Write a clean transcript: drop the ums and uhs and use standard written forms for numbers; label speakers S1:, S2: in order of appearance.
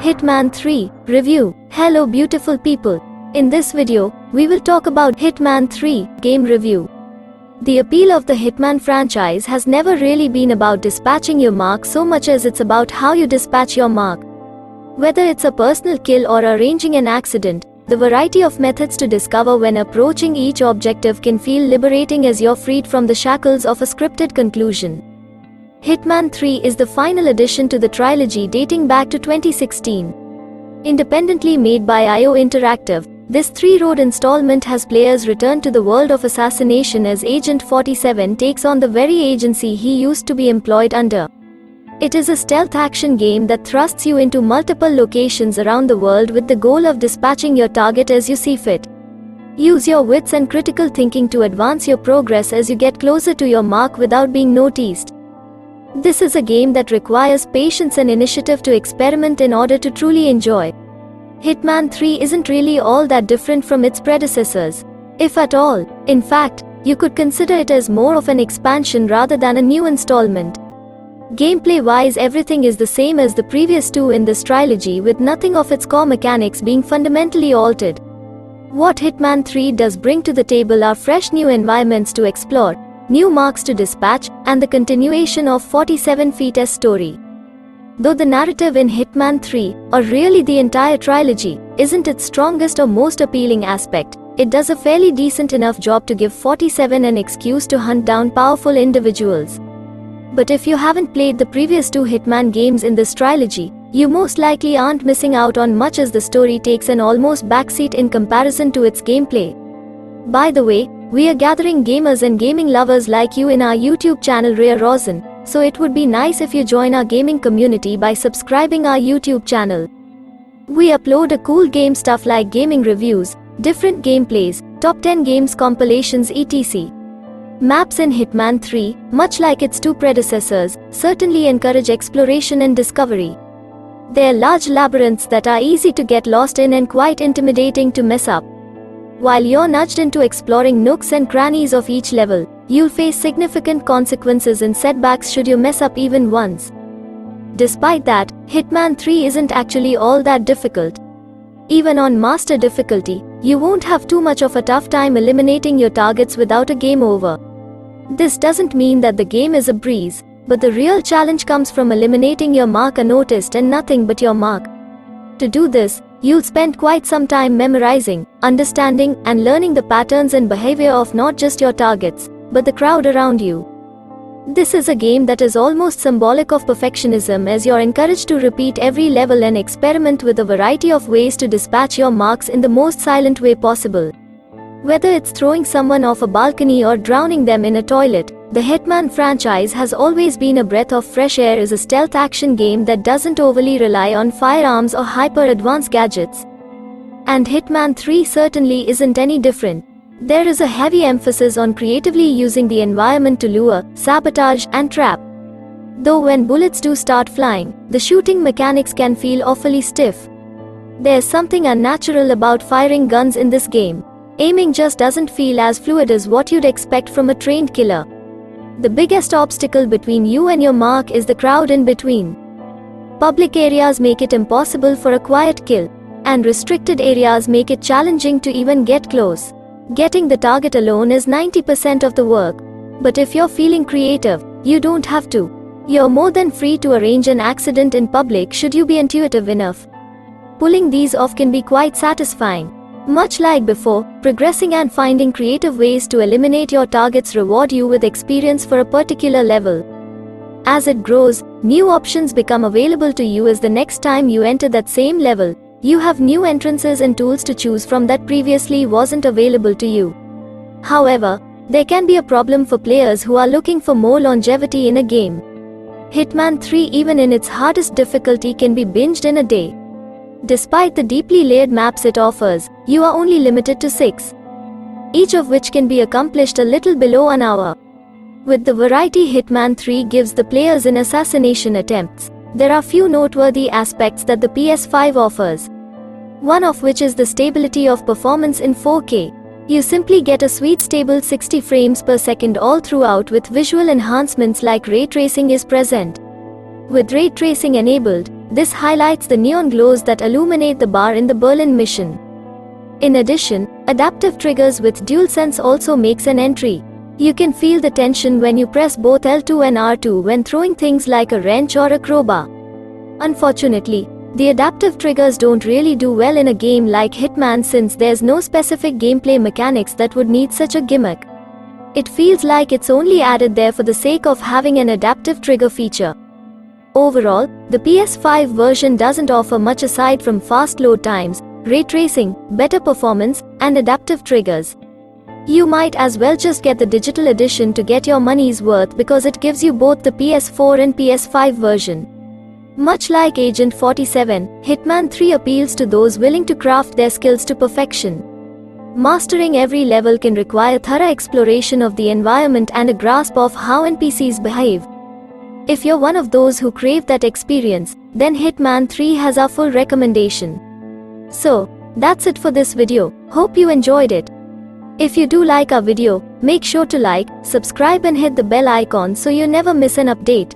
S1: Hitman 3 Review. Hello beautiful people. In this video, we will talk about Hitman 3 Game Review. The appeal of the Hitman franchise has never really been about dispatching your mark so much as it's about how you dispatch your mark. Whether it's a personal kill or arranging an accident, the variety of methods to discover when approaching each objective can feel liberating as you're freed from the shackles of a scripted conclusion. Hitman 3 is the final addition to the trilogy dating back to 2016. Independently made by IO Interactive, this 3-road installment has players return to the world of assassination as Agent 47 takes on the very agency he used to be employed under. It is a stealth action game that thrusts you into multiple locations around the world with the goal of dispatching your target as you see fit. Use your wits and critical thinking to advance your progress as you get closer to your mark without being noticed. This is a game that requires patience and initiative to experiment in order to truly enjoy. Hitman 3 isn't really all that different from its predecessors, if at all. In fact, you could consider it as more of an expansion rather than a new installment. Gameplay-wise, everything is the same as the previous two in this trilogy, with nothing of its core mechanics being fundamentally altered. What Hitman 3 does bring to the table are fresh new environments to explore, new marks to dispatch, and the continuation of 47 Feet's story. Though the narrative in Hitman 3, or really the entire trilogy, isn't its strongest or most appealing aspect, it does a fairly decent enough job to give 47 an excuse to hunt down powerful individuals. But if you haven't played the previous two Hitman games in this trilogy, you most likely aren't missing out on much, as the story takes an almost backseat in comparison to its gameplay. By the way, we are gathering gamers and gaming lovers like you in our YouTube channel RAYAROZEN, so it would be nice if you join our gaming community by subscribing our YouTube channel. We upload a cool game stuff like gaming reviews, different gameplays, top 10 games compilations etc. Maps in Hitman 3, much like its two predecessors, certainly encourage exploration and discovery. They are large labyrinths that are easy to get lost in and quite intimidating to mess up. While you're nudged into exploring nooks and crannies of each level, you'll face significant consequences and setbacks should you mess up even once. Despite that, Hitman 3 isn't actually all that difficult. Even on master difficulty, you won't have too much of a tough time eliminating your targets without a game over. This doesn't mean that the game is a breeze, but the real challenge comes from eliminating your mark unnoticed and nothing but your mark. To do this, you'll spend quite some time memorizing, understanding, and learning the patterns and behavior of not just your targets, but the crowd around you. This is a game that is almost symbolic of perfectionism, as you're encouraged to repeat every level and experiment with a variety of ways to dispatch your marks in the most silent way possible. Whether it's throwing someone off a balcony or drowning them in a toilet, the Hitman franchise has always been a breath of fresh air as a stealth action game that doesn't overly rely on firearms or hyper-advanced gadgets. And Hitman 3 certainly isn't any different. There is a heavy emphasis on creatively using the environment to lure, sabotage, and trap. Though when bullets do start flying, the shooting mechanics can feel awfully stiff. There's something unnatural about firing guns in this game. Aiming just doesn't feel as fluid as what you'd expect from a trained killer. The biggest obstacle between you and your mark is the crowd in between. Public areas make it impossible for a quiet kill, and restricted areas make it challenging to even get close. Getting the target alone is 90% of the work. But if you're feeling creative, you don't have to. You're more than free to arrange an accident in public should you be intuitive enough. Pulling these off can be quite satisfying. Much like before, progressing and finding creative ways to eliminate your targets reward you with experience for a particular level. As it grows, new options become available to you as the next time you enter that same level, you have new entrances and tools to choose from that previously wasn't available to you. However, there can be a problem for players who are looking for more longevity in a game. Hitman 3, even in its hardest difficulty, can be binged in a day. Despite the deeply layered maps it offers, you are only limited to 6, each of which can be accomplished a little below an hour. With the variety Hitman 3 gives the players in assassination attempts, there are few noteworthy aspects that the PS5 offers. One of which is the stability of performance in 4K. You simply get a sweet stable 60 frames per second all throughout, with visual enhancements like ray tracing is present. With ray tracing enabled, This highlights the neon glows that illuminate the bar in the Berlin mission. In addition, adaptive triggers with DualSense also makes an entry. You can feel the tension when you press both L2 and R2 when throwing things like a wrench or a crowbar. Unfortunately, the adaptive triggers don't really do well in a game like Hitman since there's no specific gameplay mechanics that would need such a gimmick. It feels like it's only added there for the sake of having an adaptive trigger feature. Overall, the PS5 version doesn't offer much aside from fast load times, ray tracing, better performance, and adaptive triggers. You might as well just get the digital edition to get your money's worth because it gives you both the PS4 and PS5 version. Much like Agent 47, Hitman 3 appeals to those willing to craft their skills to perfection. Mastering every level can require thorough exploration of the environment and a grasp of how NPCs behave. If you're one of those who crave that experience, then Hitman 3 has our full recommendation. So, that's it for this video. Hope you enjoyed it. If you do like our video, make sure to like, subscribe and hit the bell icon so you never miss an update.